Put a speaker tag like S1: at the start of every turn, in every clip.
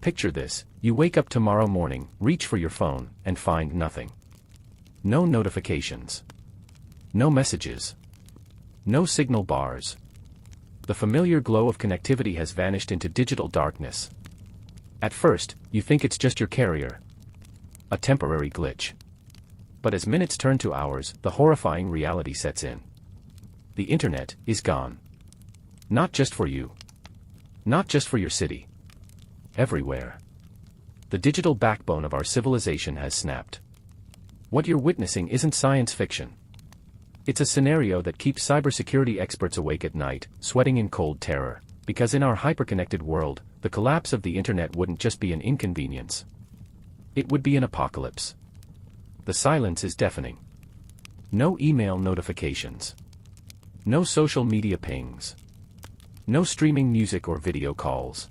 S1: Picture this: you wake up tomorrow morning, reach for your phone, and find nothing. No notifications. No messages. No signal bars. The familiar glow of connectivity has vanished into digital darkness. At first, you think it's just your carrier. A temporary glitch. But as minutes turn to hours, the horrifying reality sets in. The internet is gone. Not just for you. Not just for your city. Everywhere. The digital backbone of our civilization has snapped. What you're witnessing isn't science fiction. It's a scenario that keeps cybersecurity experts awake at night, sweating in cold terror, because in our hyperconnected world, the collapse of the internet wouldn't just be an inconvenience. It would be an apocalypse. The silence is deafening. No email notifications. No social media pings. No streaming music or video calls.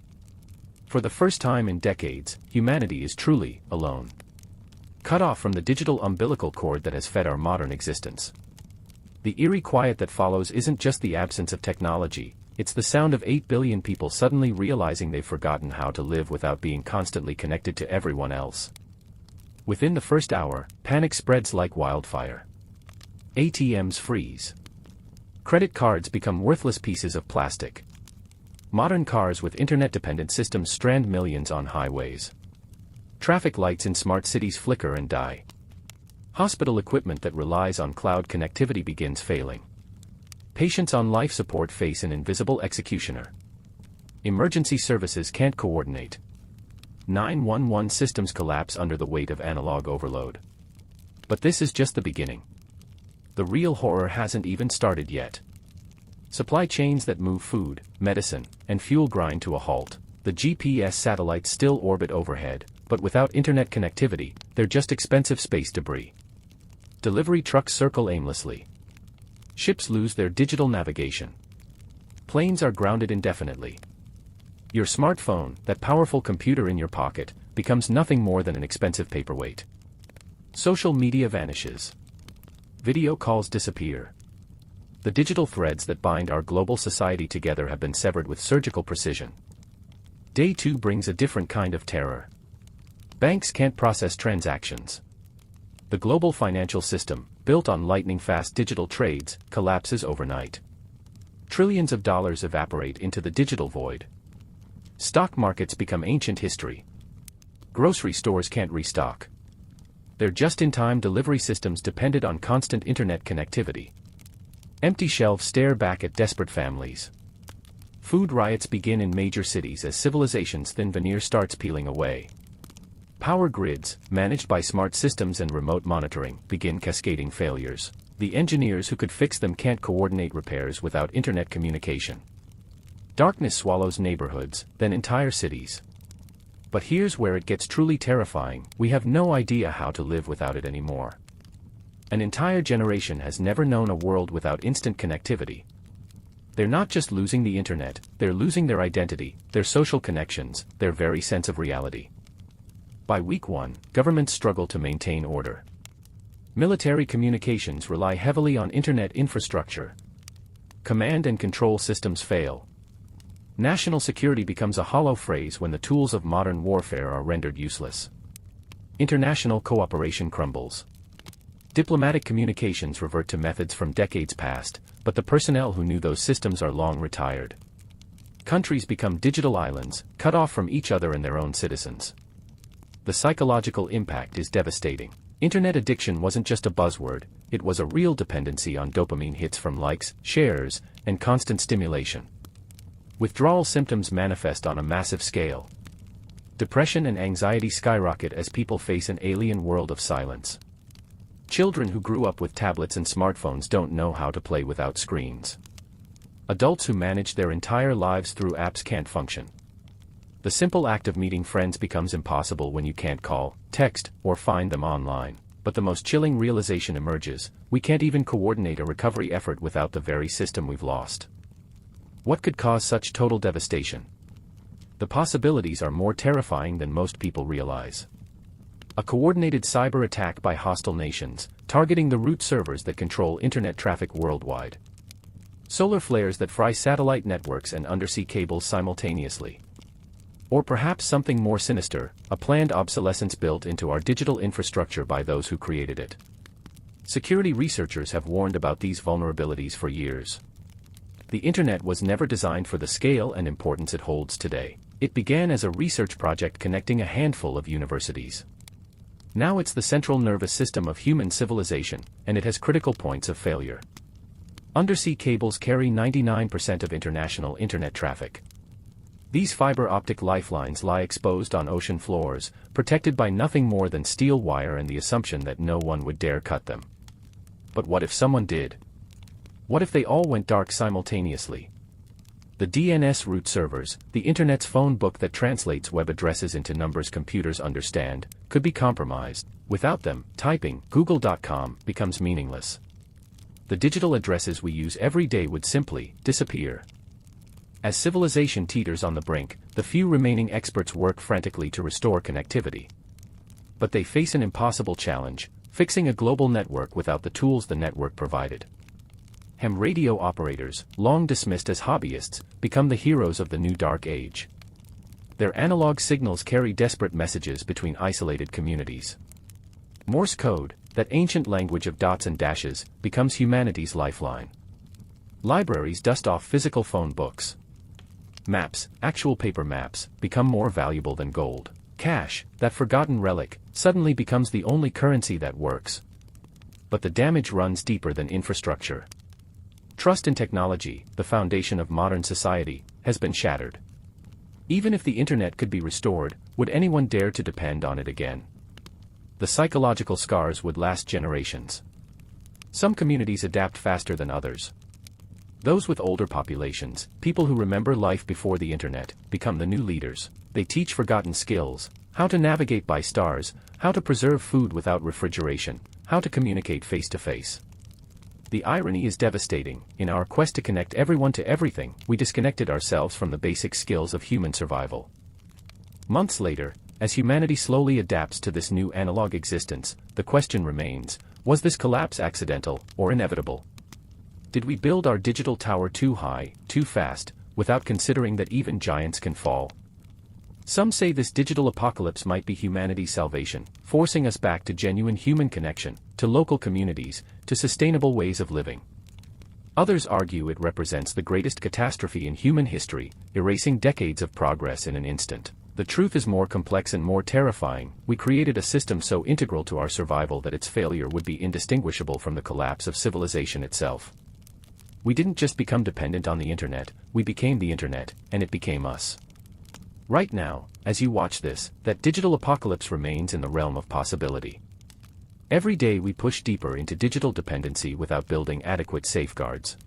S1: For the first time in decades, humanity is truly alone. Cut off from the digital umbilical cord that has fed our modern existence. The eerie quiet that follows isn't just the absence of technology, it's the sound of 8 billion people suddenly realizing they've forgotten how to live without being constantly connected to everyone else. Within the first hour, panic spreads like wildfire. ATMs freeze. Credit cards become worthless pieces of plastic. Modern cars with internet-dependent systems strand millions on highways. Traffic lights in smart cities flicker and die. Hospital equipment that relies on cloud connectivity begins failing. Patients on life support face an invisible executioner. Emergency services can't coordinate. 911 systems collapse under the weight of analog overload. But this is just the beginning. The real horror hasn't even started yet. Supply chains that move food, medicine, and fuel grind to a halt. The GPS satellites still orbit overhead, but without internet connectivity, they're just expensive space debris. Delivery trucks circle aimlessly. Ships lose their digital navigation. Planes are grounded indefinitely. Your smartphone, that powerful computer in your pocket, becomes nothing more than an expensive paperweight. Social media vanishes. Video calls disappear. The digital threads that bind our global society together have been severed with surgical precision. Day 2 brings a different kind of terror. Banks can't process transactions. The global financial system, built on lightning-fast digital trades, collapses overnight. Trillions of dollars evaporate into the digital void. Stock markets become ancient history. Grocery stores can't restock. Their just-in-time delivery systems depended on constant internet connectivity. Empty shelves stare back at desperate families. Food riots begin in major cities as civilization's thin veneer starts peeling away. Power grids, managed by smart systems and remote monitoring, begin cascading failures. The engineers who could fix them can't coordinate repairs without internet communication. Darkness swallows neighborhoods, then entire cities. But here's where it gets truly terrifying: we have no idea how to live without it anymore. An entire generation has never known a world without instant connectivity. They're not just losing the internet, they're losing their identity, their social connections, their very sense of reality. By week 1, governments struggle to maintain order. Military communications rely heavily on internet infrastructure. Command and control systems fail. National security becomes a hollow phrase when the tools of modern warfare are rendered useless. International cooperation crumbles. Diplomatic communications revert to methods from decades past, but the personnel who knew those systems are long retired. Countries become digital islands, cut off from each other and their own citizens. The psychological impact is devastating. Internet addiction wasn't just a buzzword, it was a real dependency on dopamine hits from likes, shares, and constant stimulation. Withdrawal symptoms manifest on a massive scale. Depression and anxiety skyrocket as people face an alien world of silence. Children who grew up with tablets and smartphones don't know how to play without screens. Adults who manage their entire lives through apps can't function. The simple act of meeting friends becomes impossible when you can't call, text, or find them online. But the most chilling realization emerges: we can't even coordinate a recovery effort without the very system we've lost. What could cause such total devastation? The possibilities are more terrifying than most people realize. A coordinated cyber attack by hostile nations, targeting the root servers that control internet traffic worldwide. Solar flares that fry satellite networks and undersea cables simultaneously. Or perhaps something more sinister, a planned obsolescence built into our digital infrastructure by those who created it. Security researchers have warned about these vulnerabilities for years. The internet was never designed for the scale and importance it holds today. It began as a research project connecting a handful of universities. Now it's the central nervous system of human civilization, and it has critical points of failure. Undersea cables carry 99% of international internet traffic. These fiber optic lifelines lie exposed on ocean floors, protected by nothing more than steel wire and the assumption that no one would dare cut them. But what if someone did? What if they all went dark simultaneously? The DNS root servers, the internet's phone book that translates web addresses into numbers computers understand, could be compromised. Without them, typing google.com becomes meaningless. The digital addresses we use every day would simply disappear. As civilization teeters on the brink, the few remaining experts work frantically to restore connectivity. But they face an impossible challenge: fixing a global network without the tools the network provided. Ham radio operators, long dismissed as hobbyists, become the heroes of the new dark age. Their analog signals carry desperate messages between isolated communities. Morse code, that ancient language of dots and dashes, becomes humanity's lifeline. Libraries dust off physical phone books. Maps, actual paper maps, become more valuable than gold. Cash, that forgotten relic, suddenly becomes the only currency that works. But the damage runs deeper than infrastructure. Trust in technology, the foundation of modern society, has been shattered. Even if the internet could be restored, would anyone dare to depend on it again? The psychological scars would last generations. Some communities adapt faster than others. Those with older populations, people who remember life before the internet, become the new leaders. They teach forgotten skills: how to navigate by stars, how to preserve food without refrigeration, how to communicate face to face. The irony is devastating. In our quest to connect everyone to everything, we disconnected ourselves from the basic skills of human survival. Months later, as humanity slowly adapts to this new analog existence, the question remains: was this collapse accidental or inevitable? Did we build our digital tower too high, too fast, without considering that even giants can fall? Some say this digital apocalypse might be humanity's salvation, forcing us back to genuine human connection, to local communities, to sustainable ways of living. Others argue it represents the greatest catastrophe in human history, erasing decades of progress in an instant. The truth is more complex and more terrifying. We created a system so integral to our survival that its failure would be indistinguishable from the collapse of civilization itself. We didn't just become dependent on the internet, we became the internet, and it became us. Right now, as you watch this, that digital apocalypse remains in the realm of possibility. Every day we push deeper into digital dependency without building adequate safeguards.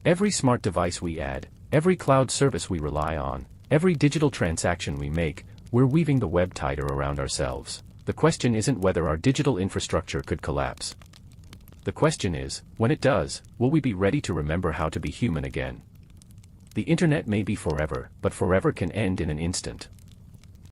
S1: Every smart device we add, every cloud service we rely on, every digital transaction we make, we're weaving the web tighter around ourselves. The question isn't whether our digital infrastructure could collapse. The question is, when it does, will we be ready to remember how to be human again? The internet may be forever, but forever can end in an instant.